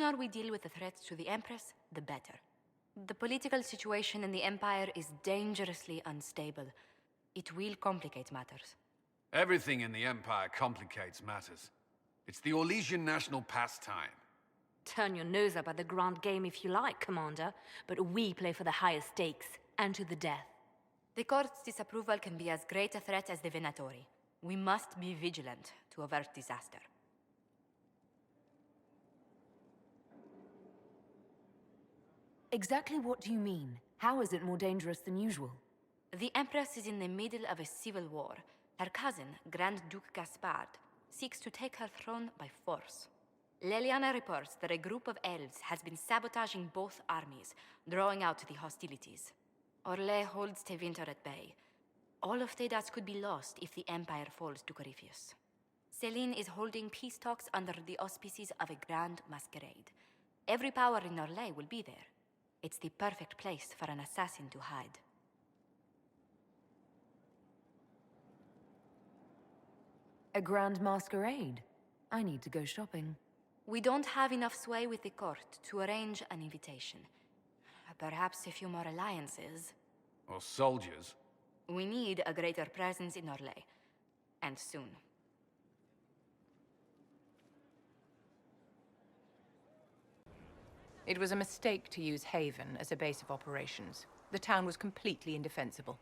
sooner we deal with the threats to the Empress, the better. The political situation in the Empire is dangerously unstable. It will complicate matters. Everything in the Empire complicates matters. It's the Orlesian national pastime. Turn your nose up at the grand game if you like, Commander, but we play for the highest stakes, and to the death. The court's disapproval can be as great a threat as the Venatori. We must be vigilant to avert disaster. Exactly what do you mean? How is it more dangerous than usual? The Empress is in the middle of a civil war. Her cousin, Grand Duke Gaspard, seeks to take her throne by force. Leliana reports that a group of elves has been sabotaging both armies, drawing out the hostilities. Orlais holds Tevinter at bay. All of Thedas could be lost if the Empire falls to Corypheus. Celine is holding peace talks under the auspices of a grand masquerade. Every power in Orlais will be there. It's the perfect place for an assassin to hide. A grand masquerade? I need to go shopping. We don't have enough sway with the court to arrange an invitation. Perhaps a few more alliances. Or soldiers. We need a greater presence in Orlais. And soon. It was a mistake to use Haven as a base of operations. The town was completely indefensible.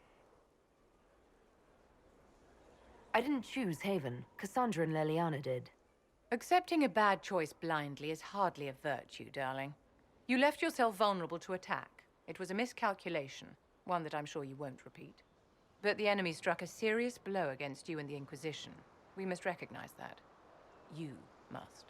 I didn't choose Haven. Cassandra and Leliana did. Accepting a bad choice blindly is hardly a virtue, darling. You left yourself vulnerable to attack. It was a miscalculation, one that I'm sure you won't repeat. But the enemy struck a serious blow against you and the Inquisition. We must recognize that. You must.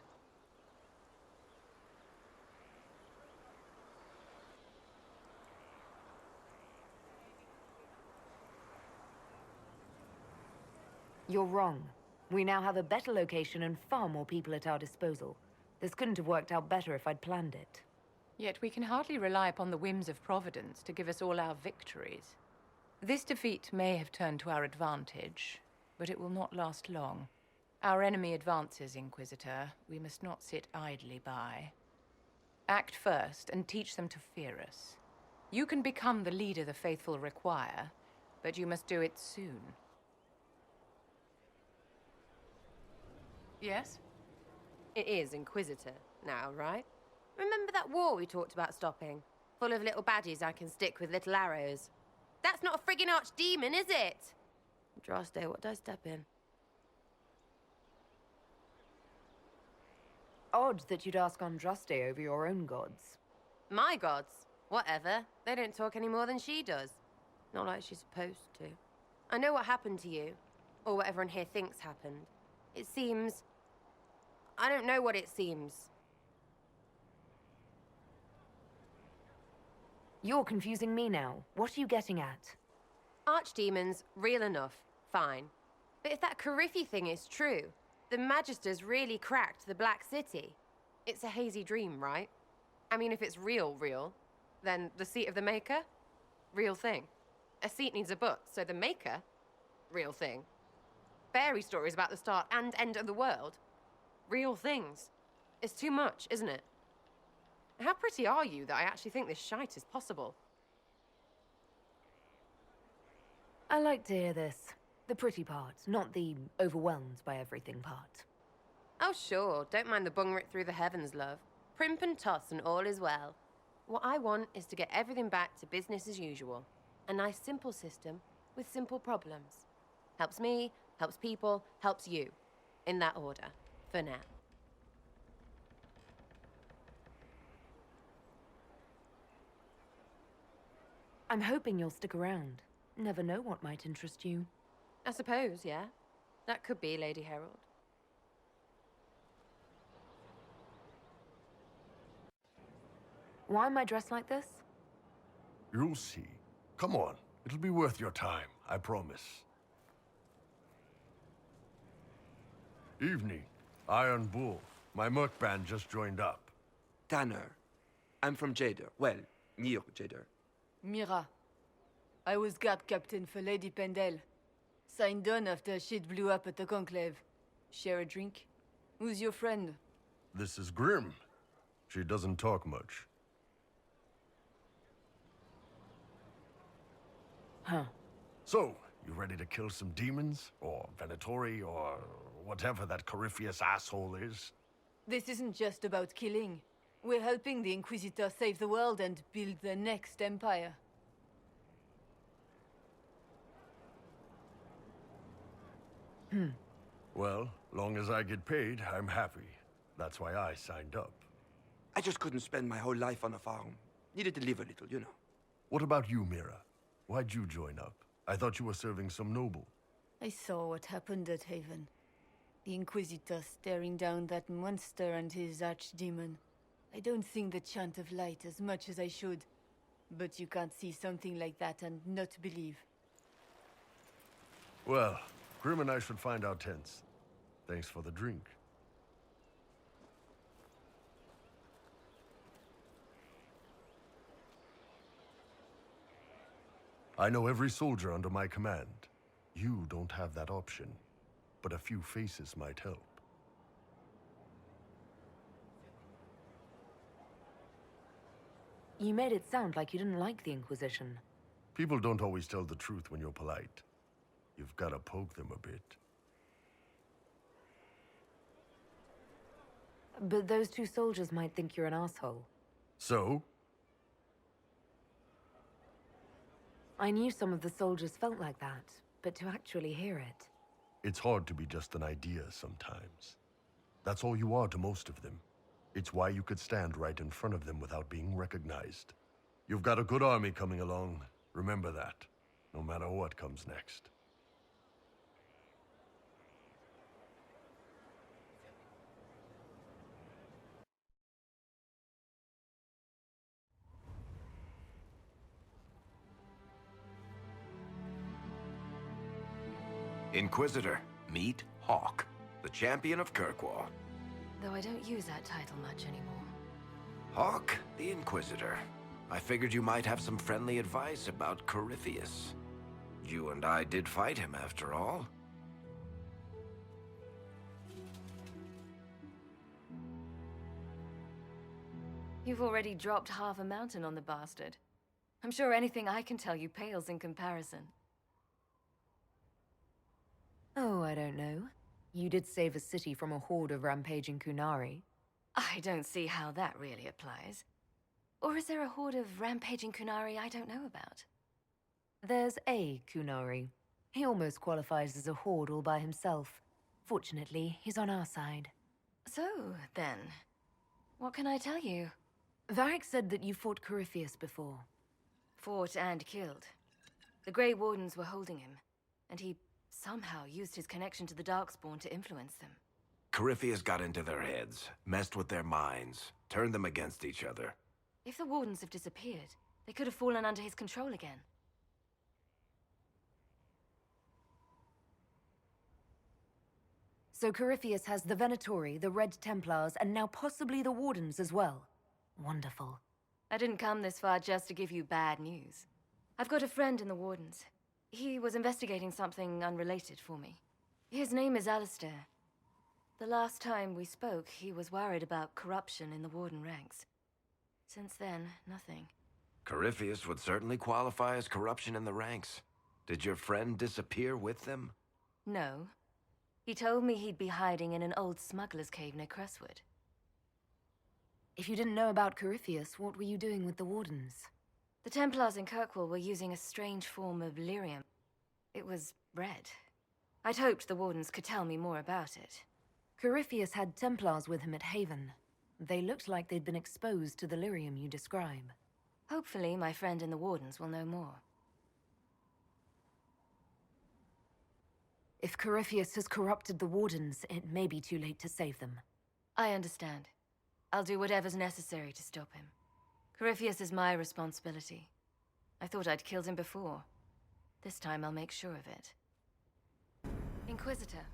You're wrong. We now have a better location and far more people at our disposal. This couldn't have worked out better if I'd planned it. Yet we can hardly rely upon the whims of Providence to give us all our victories. This defeat may have turned to our advantage, but it will not last long. Our enemy advances, Inquisitor. We must not sit idly by. Act first and teach them to fear us. You can become the leader the faithful require, but you must do it soon. Yes? It is Inquisitor now, right? Remember that war we talked about stopping? Full of little baddies I can stick with little arrows. That's not a friggin' archdemon, is it? Droste, what did I step in? Odd that you'd ask Andraste over your own gods. My gods? Whatever. They don't talk any more than she does. Not like she's supposed to. I know what happened to you. Or what everyone here thinks happened. It seems... I don't know what it seems. You're confusing me now. What are you getting at? Archdemons, real enough. Fine. But if that Coryphe thing is true, the Magisters really cracked the Black City. It's a hazy dream, right? I mean, if it's real, then the seat of the Maker? Real thing. A seat needs a book, so the Maker? Real thing. Fairy stories about the start and end of the world? Real things. It's too much, isn't it? How pretty are you that I actually think this shite is possible? I like to hear this. The pretty part, not the overwhelmed by everything part. Oh, sure. Don't mind the bung ripped through the heavens, love. Primp and toss and all is well. What I want is to get everything back to business as usual. A nice, simple system with simple problems. Helps me, helps people, helps you. In that order. For now. I'm hoping you'll stick around. Never know what might interest you. I suppose, yeah. That could be, Lady Herald. Why am I dressed like this? You'll see. Come on. It'll be worth your time, I promise. Evening. Iron Bull. My merc band just joined up. Tanner. I'm from Jader. Well, near Jader. Mira. I was guard captain for Lady Pendel. Signed on after shit blew up at the Conclave. Share a drink? Who's your friend? This is Grim. She doesn't talk much. Huh. So, you ready to kill some demons? Or Venatori, or whatever that Corypheus asshole is? This isn't just about killing. We're helping the Inquisitor save the world and build the next empire. Well, long as I get paid, I'm happy. That's why I signed up. I just couldn't spend my whole life on a farm. Needed to live a little, you know. What about you, Mira? Why'd you join up? I thought you were serving some noble. I saw what happened at Haven. The Inquisitor staring down that monster and his archdemon. I don't sing the chant of light as much as I should. But you can't see something like that and not believe. Well, Grim and I should find our tents. Thanks for the drink. I know every soldier under my command. You don't have that option, but a few faces might help. You made it sound like you didn't like the Inquisition. People don't always tell the truth when you're polite. You've got to poke them a bit. But those two soldiers might think you're an asshole. So? I knew some of the soldiers felt like that, but to actually hear it... It's hard to be just an idea sometimes. That's all you are to most of them. It's why you could stand right in front of them without being recognized. You've got a good army coming along. Remember that, no matter what comes next. Inquisitor, meet Hawke, the champion of Kirkwall. Though I don't use that title much anymore. Hawke, the Inquisitor. I figured you might have some friendly advice about Corypheus. You and I did fight him, after all. You've already dropped half a mountain on the bastard. I'm sure anything I can tell you pales in comparison. Oh, I don't know. You did save a city from a horde of rampaging Kunari. I don't see how that really applies. Or is there a horde of rampaging Kunari I don't know about? There's a Kunari. He almost qualifies as a horde all by himself. Fortunately, he's on our side. So, then, what can I tell you? Varric said that you fought Corypheus before. Fought and killed. The Grey Wardens were holding him, and he somehow used his connection to the Darkspawn to influence them. Corypheus got into their heads, messed with their minds, turned them against each other. If the Wardens have disappeared, they could have fallen under his control again. So Corypheus has the Venatori, the Red Templars, and now possibly the Wardens as well. Wonderful. I didn't come this far just to give you bad news. I've got a friend in the Wardens. He was investigating something unrelated for me. His name is Alistair. The last time we spoke, he was worried about corruption in the Warden ranks. Since then, nothing. Corypheus would certainly qualify as corruption in the ranks. Did your friend disappear with them? No. He told me he'd be hiding in an old smuggler's cave near Crestwood. If you didn't know about Corypheus, what were you doing with the Wardens? The Templars in Kirkwall were using a strange form of lyrium. It was red. I'd hoped the Wardens could tell me more about it. Corypheus had Templars with him at Haven. They looked like they'd been exposed to the lyrium you describe. Hopefully, my friend in the Wardens will know more. If Corypheus has corrupted the Wardens, it may be too late to save them. I understand. I'll do whatever's necessary to stop him. Corypheus is my responsibility. I thought I'd killed him before. This time I'll make sure of it. Inquisitor.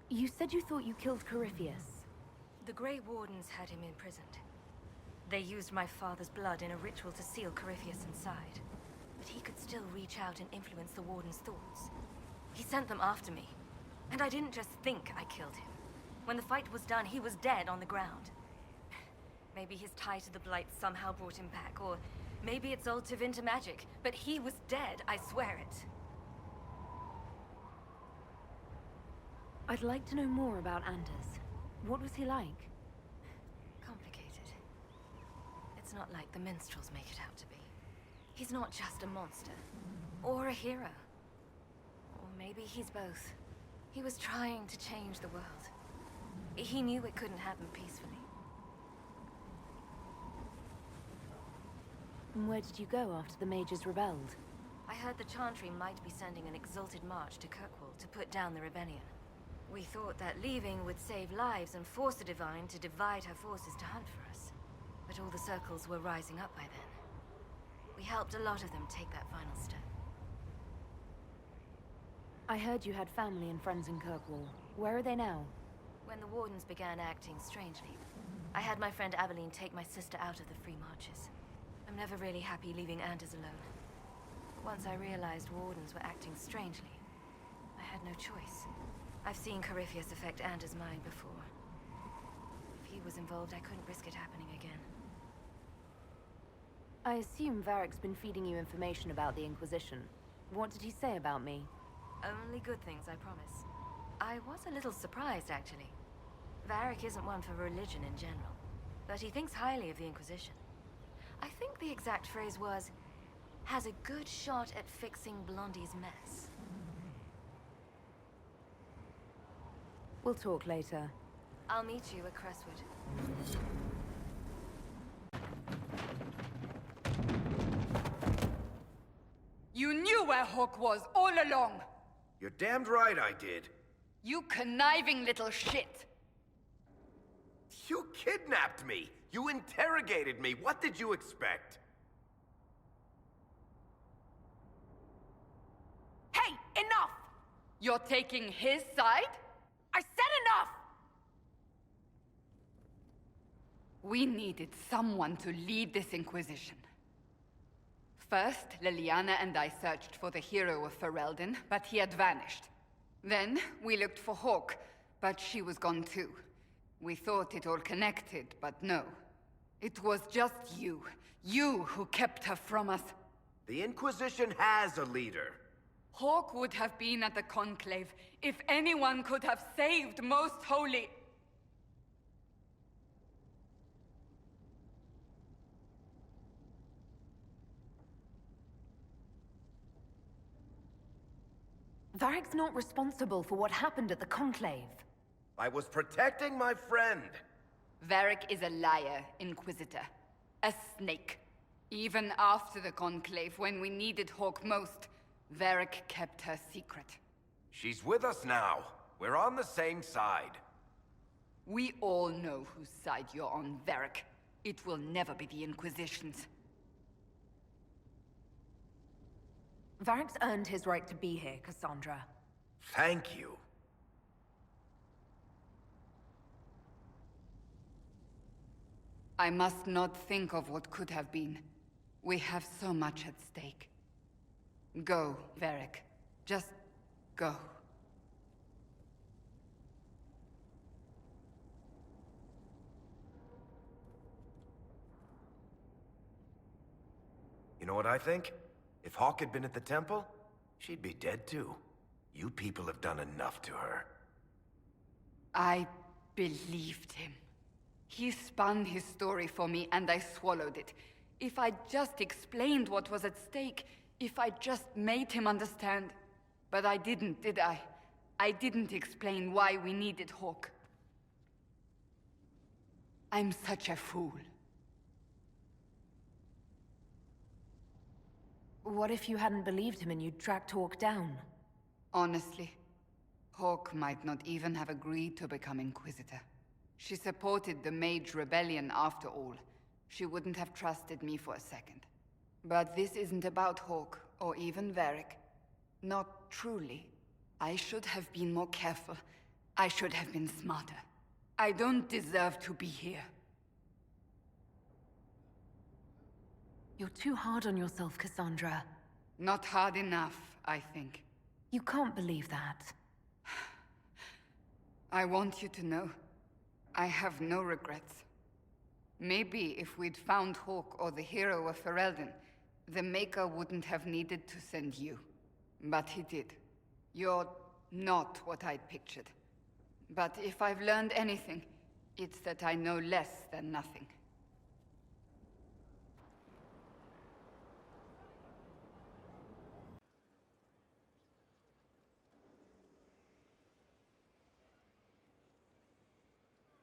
You said you thought you killed Corypheus. The Grey Wardens had him imprisoned. They used my father's blood in a ritual to seal Corypheus inside. But he could still reach out and influence the Warden's thoughts. He sent them after me. And I didn't just think I killed him. When the fight was done, he was dead on the ground. Maybe his tie to the Blight somehow brought him back, or maybe it's all Tevinter magic, but he was dead, I swear it. I'd like to know more about Anders. What was he like? Complicated. It's not like the minstrels make it out to be. He's not just a monster, or a hero. Or maybe he's both. He was trying to change the world. He knew it couldn't happen peacefully. And where did you go after the mages rebelled? I heard the Chantry might be sending an exalted march to Kirkwall to put down the rebellion. We thought that leaving would save lives and force the Divine to divide her forces to hunt for us. But all the circles were rising up by then. We helped a lot of them take that final step. I heard you had family and friends in Kirkwall. Where are they now? When the Wardens began acting strangely, I had my friend Aveline take my sister out of the Free Marches. I'm never really happy leaving Anders alone. Once I realized Wardens were acting strangely, I had no choice. I've seen Corypheus affect Anders' mind before. If he was involved, I couldn't risk it happening again. I assume Varric's been feeding you information about the Inquisition. What did he say about me? Only good things, I promise. I was a little surprised, actually. Varric isn't one for religion in general, but he thinks highly of the Inquisition. I think the exact phrase was, has a good shot at fixing Blondie's mess. We'll talk later. I'll meet you at Crestwood. You knew where Hawke was all along! You're damned right I did. You conniving little shit! You kidnapped me! You interrogated me! What did you expect? Hey, enough! You're taking his side? I said enough! We needed someone to lead this Inquisition. First, Liliana and I searched for the hero of Ferelden, but he had vanished. Then, we looked for Hawke, but she was gone too. We thought it all connected, but no. It was just you. You who kept her from us. The Inquisition has a leader. Hawke would have been at the Conclave if anyone could have saved Most Holy. Varric's not responsible for what happened at the Conclave. I was protecting my friend. Varric is a liar, Inquisitor. A snake. Even after the Conclave, when we needed Hawke most, Varric kept her secret. She's with us now. We're on the same side. We all know whose side you're on, Varric. It will never be the Inquisition's. Varric's earned his right to be here, Cassandra. Thank you. I must not think of what could have been. We have so much at stake. Go, Varric. Just go. You know what I think? If Hawke had been at the temple, she'd be dead too. You people have done enough to her. I believed him. He spun his story for me, and I swallowed it. If I just explained what was at stake, if I just made him understand. But I didn't, did I? I didn't explain why we needed Hawke. I'm such a fool. What if you hadn't believed him and you'd tracked Hawke down? Honestly, Hawke might not even have agreed to become Inquisitor. She supported the Mage Rebellion after all. She wouldn't have trusted me for a second. But this isn't about Hawke, or even Varric. Not truly. I should have been more careful. I should have been smarter. I don't deserve to be here. You're too hard on yourself, Cassandra. Not hard enough, I think. You can't believe that. I want you to know, I have no regrets. Maybe if we'd found Hawke or the hero of Ferelden, the Maker wouldn't have needed to send you. But he did. You're not what I'd pictured. But if I've learned anything, it's that I know less than nothing.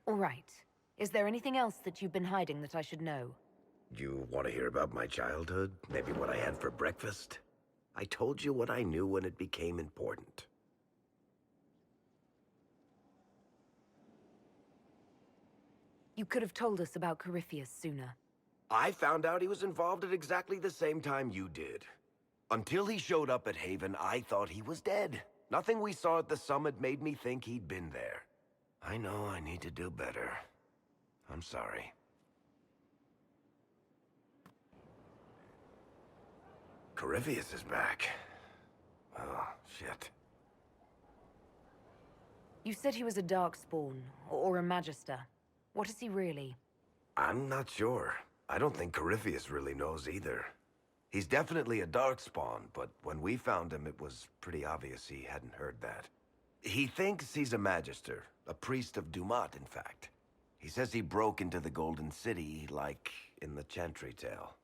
All right. Is there anything else that you've been hiding that I should know? You want to hear about my childhood? Maybe what I had for breakfast? I told you what I knew when it became important. You could have told us about Corypheus sooner. I found out he was involved at exactly the same time you did. Until he showed up at Haven, I thought he was dead. Nothing we saw at the summit made me think he'd been there. I know I need to do better. I'm sorry. Corypheus is back. Oh, shit. You said he was a Darkspawn, or a Magister. What is he really? I'm not sure. I don't think Corypheus really knows either. He's definitely a Darkspawn, but when we found him, it was pretty obvious he hadn't heard that. He thinks he's a Magister, a priest of Dumat, in fact. He says he broke into the Golden City, like in the Chantry tale.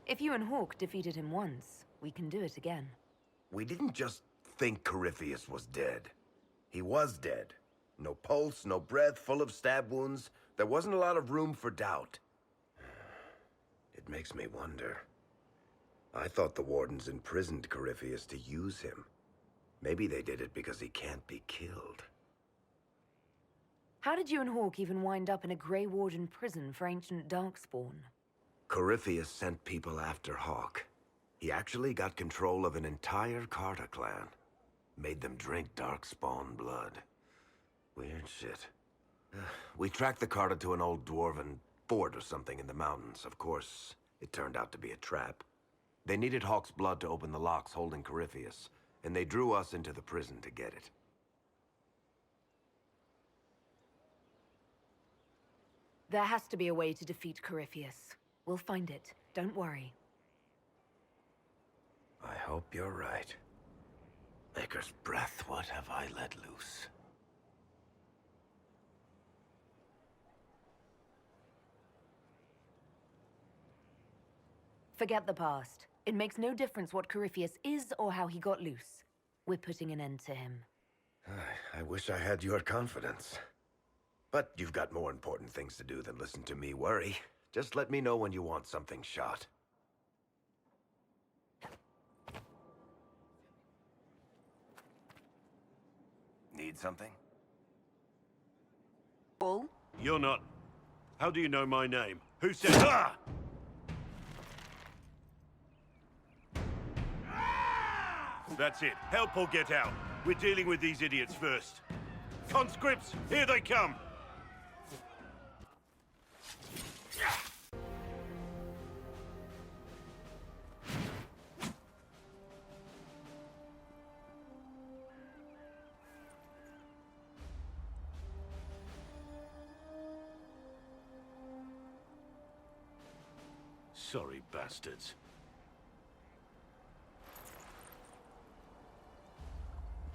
If you and Hawke defeated him once, we can do it again. We didn't just think Corypheus was dead. He was dead. No pulse, no breath, full of stab wounds. There wasn't a lot of room for doubt. It makes me wonder. I thought the Wardens imprisoned Corypheus to use him. Maybe they did it because he can't be killed. How did you and Hawke even wind up in a Grey Warden prison for ancient Darkspawn? Corypheus sent people after Hawke. He actually got control of an entire Carter clan. Made them drink Darkspawn blood. Weird shit. We tracked the Carter to an old dwarven fort or something in the mountains. Of course, it turned out to be a trap. They needed Hawke's blood to open the locks holding Corypheus, and they drew us into the prison to get it. There has to be a way to defeat Corypheus. We'll find it. Don't worry. I hope you're right. Maker's breath, what have I let loose? Forget the past. It makes no difference what Corypheus is or how he got loose. We're putting an end to him. I wish I had your confidence. But you've got more important things to do than listen to me worry. Just let me know when you want something shot. Need something? Bull? You're not... How do you know my name? Who said... Ah! That's it. Help or get out. We're dealing with these idiots first. Conscripts, here they come! Sorry, bastards.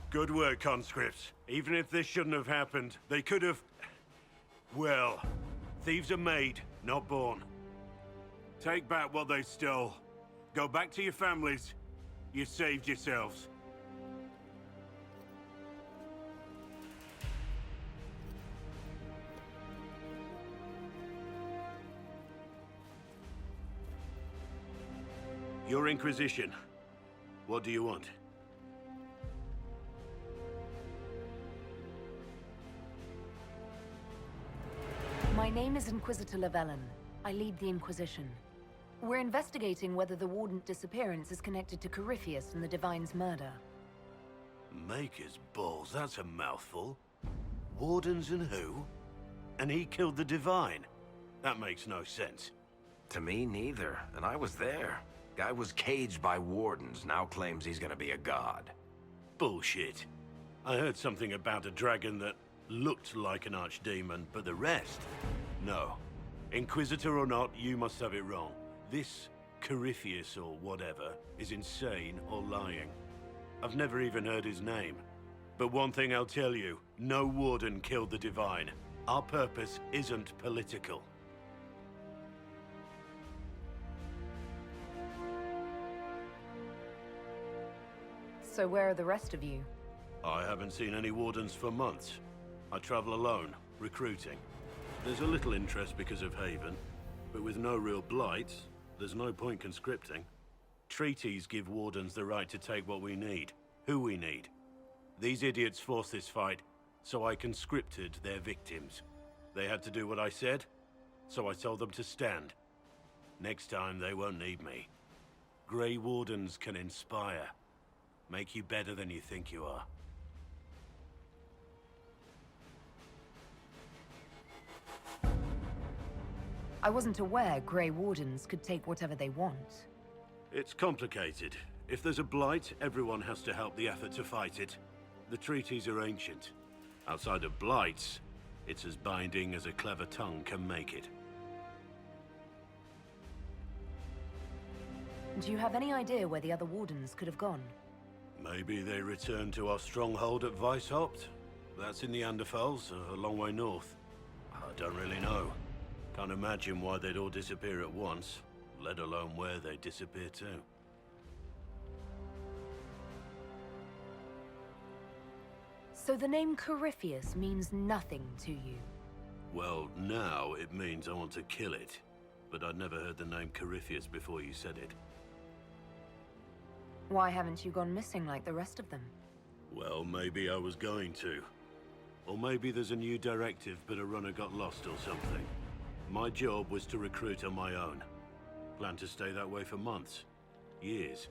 Good work, conscripts. Even if this shouldn't have happened, they could have... Well, thieves are made, not born. Take back what they stole. Go back to your families. You saved yourselves. Your Inquisition. What do you want? My name is Inquisitor Llewellyn. I lead the Inquisition. We're investigating whether the Warden's disappearance is connected to Corypheus and the Divine's murder. Maker's balls, that's a mouthful. Wardens and who? And he killed the Divine? That makes no sense. To me, neither. And I was there. Guy was caged by Wardens, now claims he's gonna be a god. bullshit. I heard something about a dragon that looked like an archdemon, but the rest? No. Inquisitor or not, you must have it wrong. This Corypheus or whatever is insane or lying. I've never even heard his name. But one thing I'll tell you, no warden killed the Divine. Our purpose isn't political. So where are the rest of you? I haven't seen any wardens for months. I travel alone, recruiting. There's a little interest because of Haven, but with no real blight, there's no point conscripting. Treaties give wardens the right to take what we need, who we need. These idiots forced this fight, so I conscripted their victims. They had to do what I said, so I told them to stand. Next time, they won't need me. Grey Wardens can inspire. Make you better than you think you are. I wasn't aware Grey Wardens could take whatever they want. It's complicated. If there's a blight, everyone has to help the effort to fight it. The treaties are ancient. Outside of blights, it's as binding as a clever tongue can make it. Do you have any idea where the other Wardens could have gone? Maybe they returned to our stronghold at Weishaupt? That's in the Anderfels, a long way north. I don't really know. Can't imagine why they'd all disappear at once, let alone where they'd disappear to. So the name Corypheus means nothing to you? Well, now it means I want to kill it. But I'd never heard the name Corypheus before you said it. Why haven't you gone missing like the rest of them? Well, maybe I was going to. Or maybe there's a new directive, but a runner got lost or something. My job was to recruit on my own. Plan to stay that way for months. Years.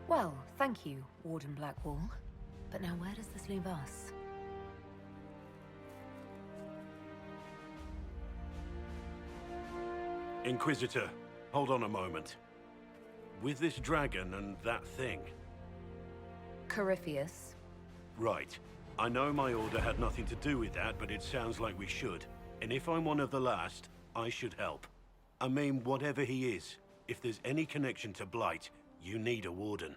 Well, thank you, Warden Blackwall. But now where does this leave us? Inquisitor, hold on a moment. With this dragon and that thing... Corypheus. Right. I know my order had nothing to do with that, but it sounds like we should. And if I'm one of the last, I should help. I mean, whatever he is, if there's any connection to Blight, you need a warden.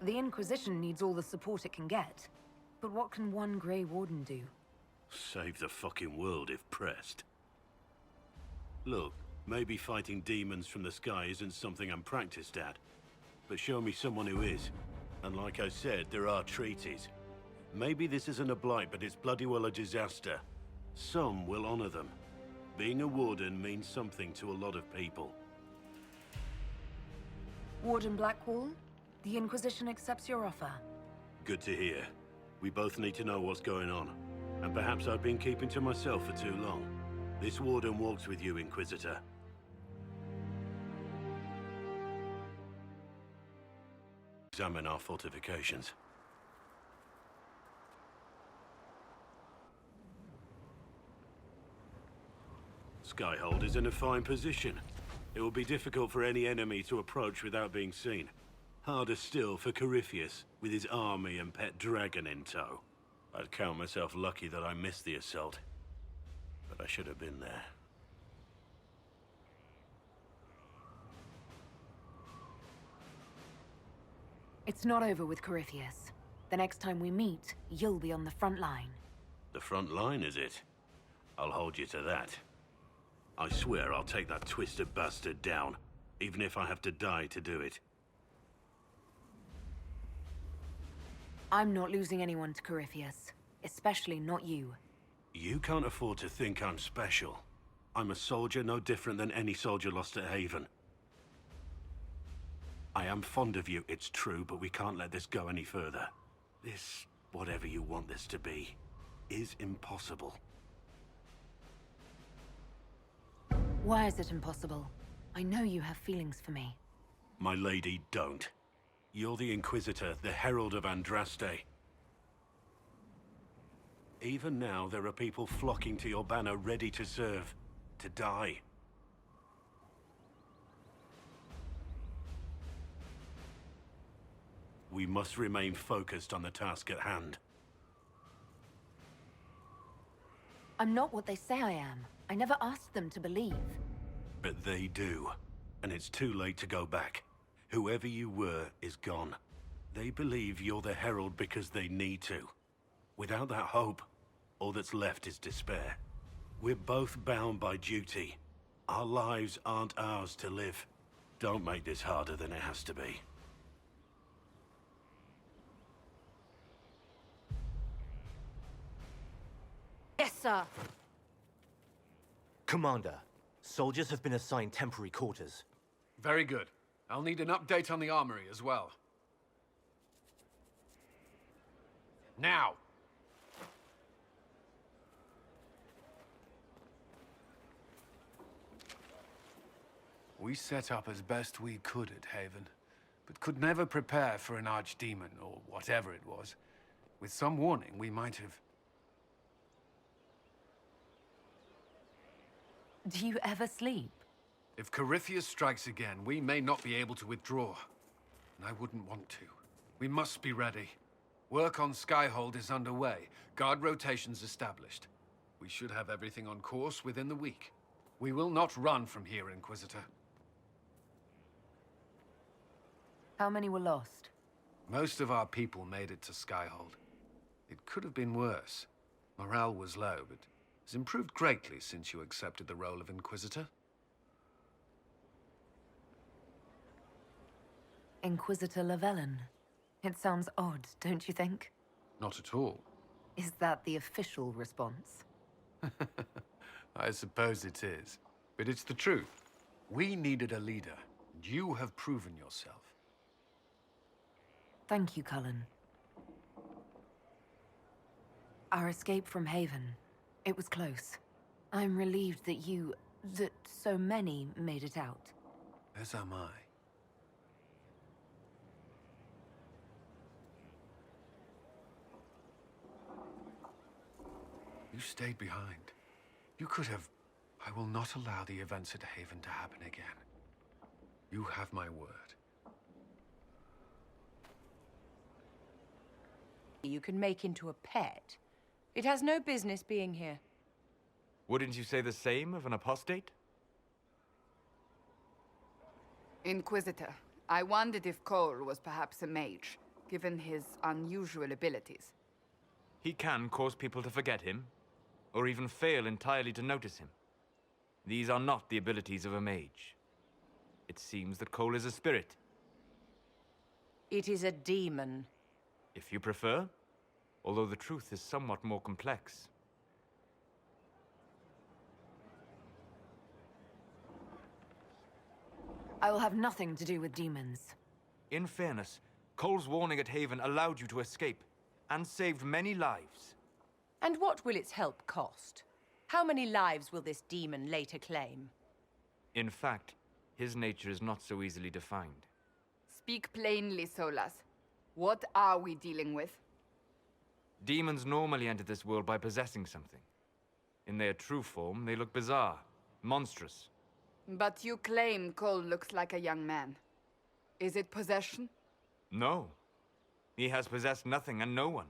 The Inquisition needs all the support it can get. But what can one Grey Warden do? Save the fucking world if pressed. Look, maybe fighting demons from the sky isn't something I'm practiced at. But show me someone who is. And like I said, there are treaties. Maybe this isn't a blight, but it's bloody well a disaster. Some will honor them. Being a warden means something to a lot of people. Warden Blackwall, the Inquisition accepts your offer. Good to hear. We both need to know what's going on. And perhaps I've been keeping to myself for too long. This warden walks with you, Inquisitor. Examine our fortifications. Skyhold is in a fine position. It will be difficult for any enemy to approach without being seen. Harder still for Corypheus, with his army and pet dragon in tow. I'd count myself lucky that I missed the assault. But I should have been there. It's not over with Corypheus. The next time we meet, you'll be on the front line. The front line, is it? I'll hold you to that. I swear I'll take that twisted bastard down, even if I have to die to do it. I'm not losing anyone to Corypheus. Especially not you. You can't afford to think I'm special. I'm a soldier no different than any soldier lost at Haven. I am fond of you, it's true, but we can't let this go any further. This, whatever you want this to be, is impossible. Why is it impossible? I know you have feelings for me. My lady, don't. You're the Inquisitor, the Herald of Andraste. Even now, there are people flocking to your banner ready to serve. to die. We must remain focused on the task at hand. I'm not what they say I am. I never asked them to believe. But they do. And it's too late to go back. Whoever you were is gone. They believe you're the Herald because they need to. Without that hope, all that's left is despair. We're both bound by duty. Our lives aren't ours to live. Don't make this harder than it has to be. Yes, sir. Commander, soldiers have been assigned temporary quarters. Very good. I'll need an update on the armory as well. Now! We set up as best we could at Haven, but could never prepare for an archdemon, or whatever it was. With some warning, we might have... Do you ever sleep? If Corypheus strikes again, we may not be able to withdraw. And I wouldn't want to. We must be ready. Work on Skyhold is underway. Guard rotations established. We should have everything on course within the week. We will not run from here, Inquisitor. How many were lost? Most of our people made it to Skyhold. It could have been worse. Morale was low, but has improved greatly since you accepted the role of Inquisitor. Inquisitor Llewellyn. It sounds odd, don't you think? Not at all. Is that the official response? I suppose it is. But it's the truth. We needed a leader, and you have proven yourself. Thank you, Cullen. Our escape from Haven, it was close. I'm relieved that that so many made it out. As am I. You stayed behind. You could have... I will not allow the events at Haven to happen again. You have my word. You can make into a pet. It has no business being here. Wouldn't you say the same of an apostate? Inquisitor, I wondered if Cole was perhaps a mage, given his unusual abilities. He can cause people to forget him, or even fail entirely to notice him. These are not the abilities of a mage. It seems that Cole is a spirit. It is a demon. If you prefer, although the truth is somewhat more complex. I will have nothing to do with demons. In fairness, Cole's warning at Haven allowed you to escape, and saved many lives. And what will its help cost? How many lives will this demon later claim? In fact, his nature is not so easily defined. Speak plainly, Solas. What are we dealing with? Demons normally enter this world by possessing something. In their true form, they look bizarre, monstrous. But you claim Cole looks like a young man. Is it possession? No. He has possessed nothing and no one.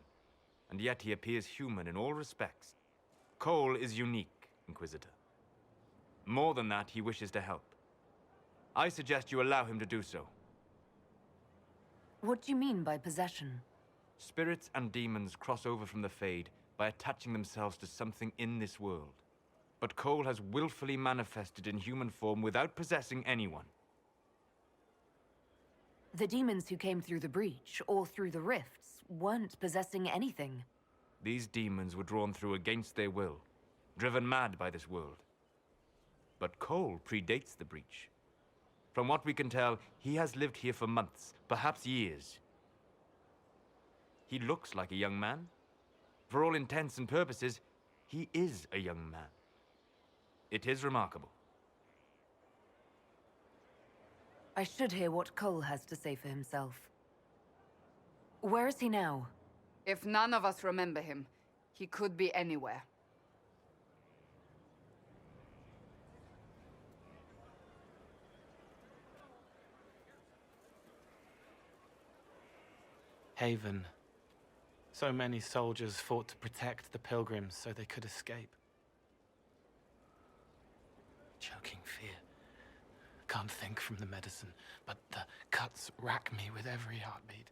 And yet he appears human in all respects. Cole is unique, Inquisitor. More than that, he wishes to help. I suggest you allow him to do so. What do you mean by possession? Spirits and demons cross over from the Fade by attaching themselves to something in this world. But Cole has willfully manifested in human form without possessing anyone. The demons who came through the breach, or through the rifts, weren't possessing anything. These demons were drawn through against their will, driven mad by this world. But Cole predates the breach. From what we can tell, he has lived here for months, perhaps years. He looks like a young man. For all intents and purposes, he is a young man. It is remarkable. I should hear what Cole has to say for himself. Where is he now? If none of us remember him, he could be anywhere. Haven. So many soldiers fought to protect the pilgrims so they could escape. Choking fear. Can't think from the medicine, but the cuts rack me with every heartbeat.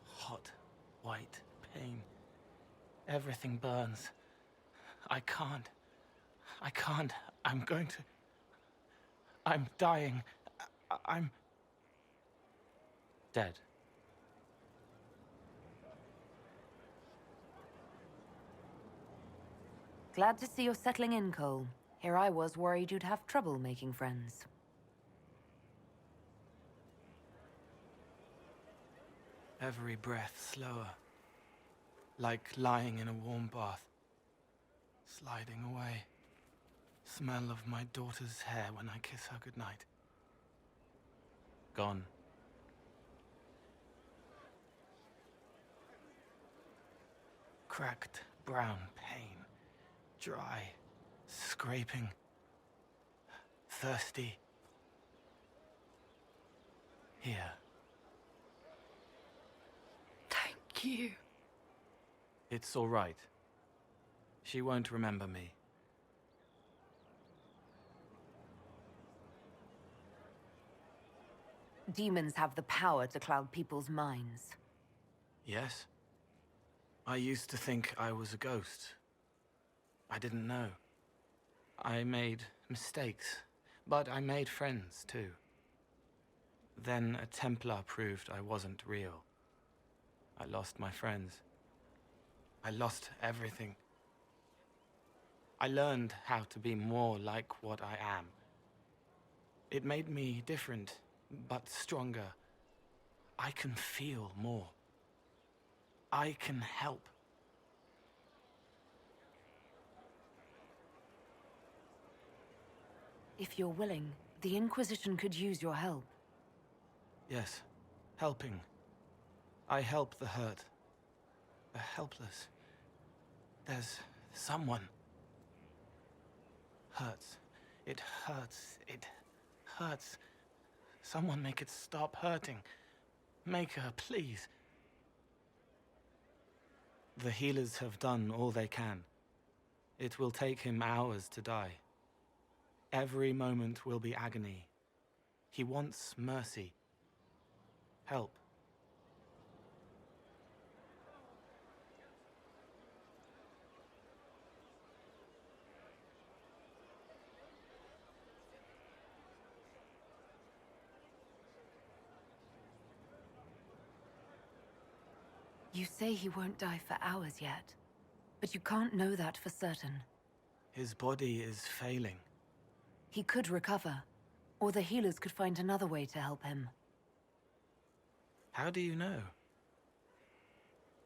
Hot, white pain. Everything burns. I can't. I'm going to... I'm dying. I'm... dead. Glad to see you're settling in, Cole. Here I was worried you'd have trouble making friends. Every breath slower. Like lying in a warm bath. Sliding away. Smell of my daughter's hair when I kiss her goodnight. Gone. Cracked brown pain. Dry. Scraping. Thirsty. Here. Thank you. It's all right. She won't remember me. Demons have the power to cloud people's minds. Yes? I used to think I was a ghost. I didn't know. I made mistakes, but I made friends too. Then a Templar proved I wasn't real. I lost my friends. I lost everything. I learned how to be more like what I am. It made me different, but stronger. I can feel more. I can help. If you're willing, the Inquisition could use your help. Yes, helping. I help the hurt. The helpless. There's someone. Hurts. It hurts. It hurts. Someone make it stop hurting. Make her, please. The healers have done all they can. It will take him hours to die. Every moment will be agony. He wants mercy. Help. You say he won't die for hours yet, but you can't know that for certain. His body is failing. He could recover, or the healers could find another way to help him. How do you know?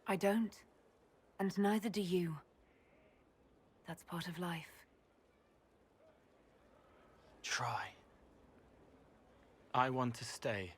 I don't, and neither do you. That's part of life. Try. I want to stay.